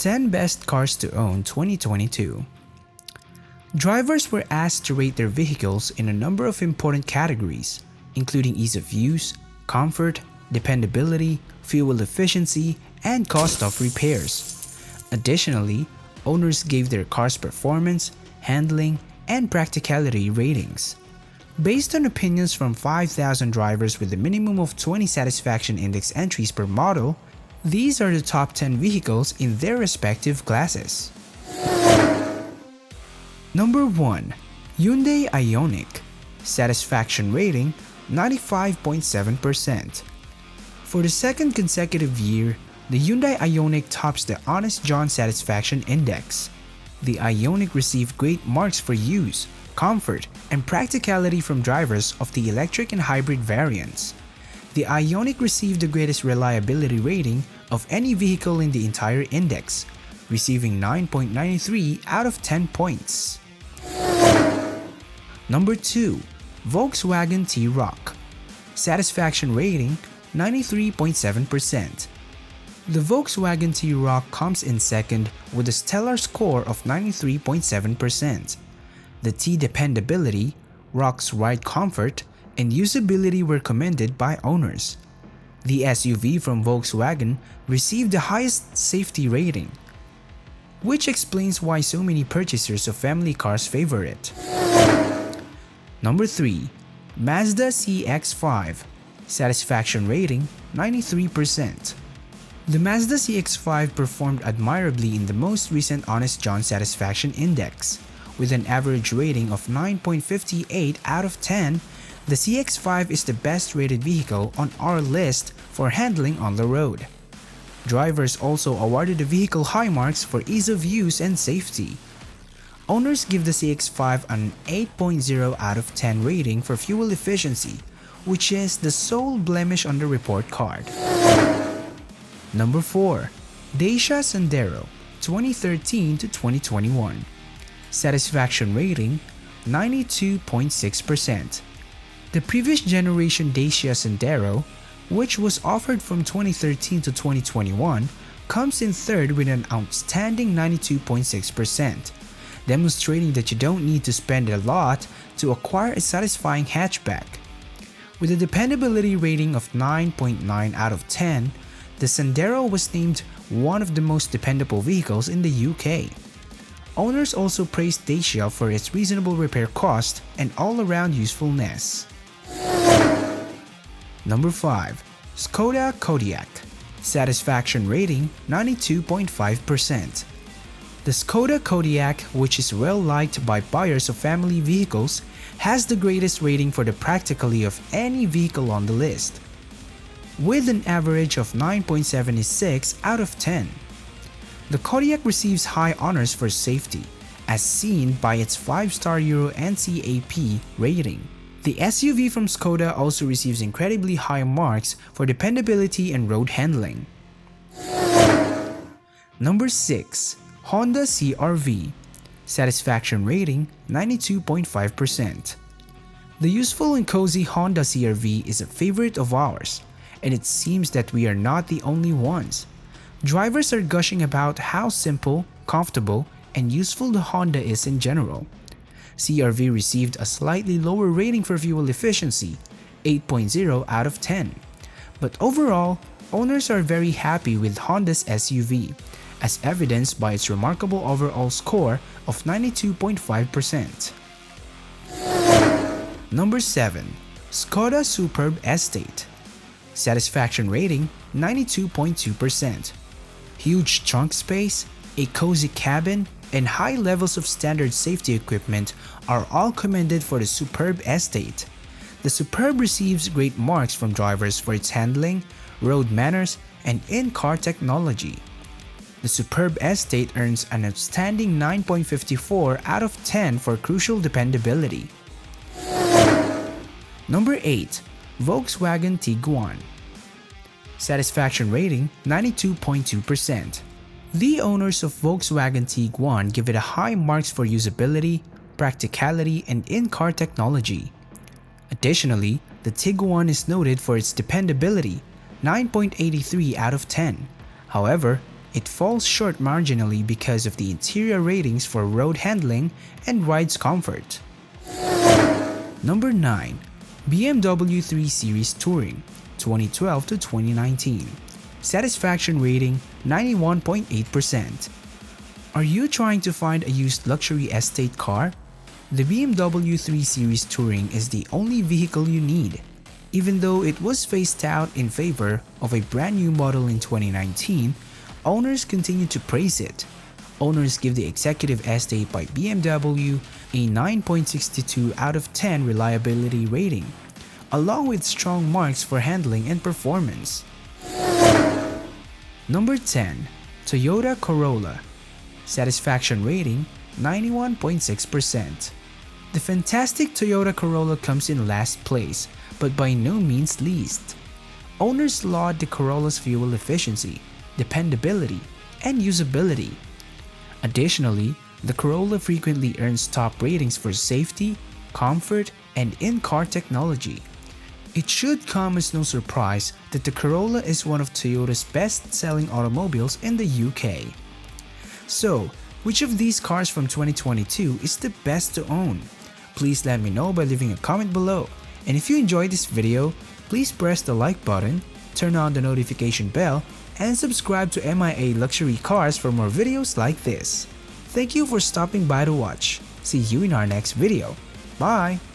10 Best Cars to Own 2022. Drivers were asked to rate their vehicles in a number of important categories, including ease of use, comfort, dependability, fuel efficiency, and cost of repairs. Additionally, owners gave their cars performance, handling, and practicality ratings. Based on opinions from 5,000 drivers with a minimum of 20 satisfaction index entries per model, these are the top 10 vehicles in their respective classes. Number 1. Hyundai Ioniq. Satisfaction rating 95.7%. For the second consecutive year, the Hyundai Ioniq tops the Honest John Satisfaction Index. The Ioniq received great marks for use, comfort, and practicality from drivers of the electric and hybrid variants. The Ioniq received the greatest reliability rating of any vehicle in the entire index, receiving 9.93 out of 10 points. Number 2. Volkswagen T-Roc. Satisfaction rating 93.7%. The Volkswagen T-Roc comes in second with a stellar score of 93.7%. The T dependability, Roc's ride comfort, and usability were commended by owners. The SUV from Volkswagen received the highest safety rating, which explains why so many purchasers of family cars favor it. Number 3. Mazda CX-5. Satisfaction rating 93%. The Mazda CX-5 performed admirably in the most recent Honest John Satisfaction Index. With an average rating of 9.58 out of 10, the CX-5 is the best rated vehicle on our list for handling on the road. Drivers also awarded the vehicle high marks for ease of use and safety. Owners give the CX-5 an 8.0 out of 10 rating for fuel efficiency, which is the sole blemish on the report card. Number 4. Dacia Sandero 2013 to 2021. Satisfaction rating 92.6%. The previous generation Dacia Sandero, which was offered from 2013 to 2021, comes in third with an outstanding 92.6%, demonstrating that you don't need to spend a lot to acquire a satisfying hatchback. With a dependability rating of 9.9 out of 10, the Sandero was named one of the most dependable vehicles in the UK. Owners also praised Dacia for its reasonable repair cost and all-around usefulness. Number 5. Skoda Kodiaq. Satisfaction rating 92.5%. The Skoda Kodiaq, which is well liked by buyers of family vehicles, has the greatest rating for the practicality of any vehicle on the list, with an average of 9.76 out of 10. The Kodiaq receives high honors for safety, as seen by its 5-star Euro NCAP rating. The SUV from Skoda also receives incredibly high marks for dependability and road handling. Number 6. Honda CR-V. Satisfaction rating 92.5%. The useful and cozy Honda CR-V is a favorite of ours, and it seems that we are not the only ones. Drivers are gushing about how simple, comfortable, and useful the Honda is in general. CR-V received a slightly lower rating for fuel efficiency, 8.0 out of 10. But overall, owners are very happy with Honda's SUV, as evidenced by its remarkable overall score of 92.5%. Number 7. Skoda Superb Estate. Satisfaction rating 92.2%. Huge trunk space, a cozy cabin, and high levels of standard safety equipment are all commended for the Superb Estate. The Superb receives great marks from drivers for its handling, road manners, and in-car technology. The Superb Estate earns an outstanding 9.54 out of 10 for crucial dependability. Number 8. Volkswagen Tiguan. Satisfaction rating 92.2%. The owners of Volkswagen Tiguan give it a high marks for usability, practicality, and in-car technology. Additionally, the Tiguan is noted for its dependability, 9.83 out of 10. However, It falls short marginally because of the interior ratings for road handling and rides comfort. Number 9. BMW 3 Series Touring 2012 to 2019. Satisfaction rating 91.8%. Are you trying to find a used luxury estate car? The BMW 3 Series Touring is the only vehicle you need. Even though it was phased out in favor of a brand new model in 2019, owners continue to praise it. Owners give the executive estate by BMW a 9.62 out of 10 reliability rating, along with strong marks for handling and performance. Number 10. Toyota Corolla. Satisfaction rating 91.6%. The fantastic Toyota Corolla comes in last place, but by no means least. Owners laud the Corolla's fuel efficiency, dependability, and usability. Additionally, the Corolla frequently earns top ratings for safety, comfort, and in-car technology. It should come as no surprise that the Corolla is one of Toyota's best-selling automobiles in the UK. So, which of these cars from 2022 is the best to own? Please let me know by leaving a comment below. And if you enjoyed this video, please press the like button, turn on the notification bell, and subscribe to MIA Luxury Cars for more videos like this. Thank you for stopping by to watch. See you in our next video. Bye!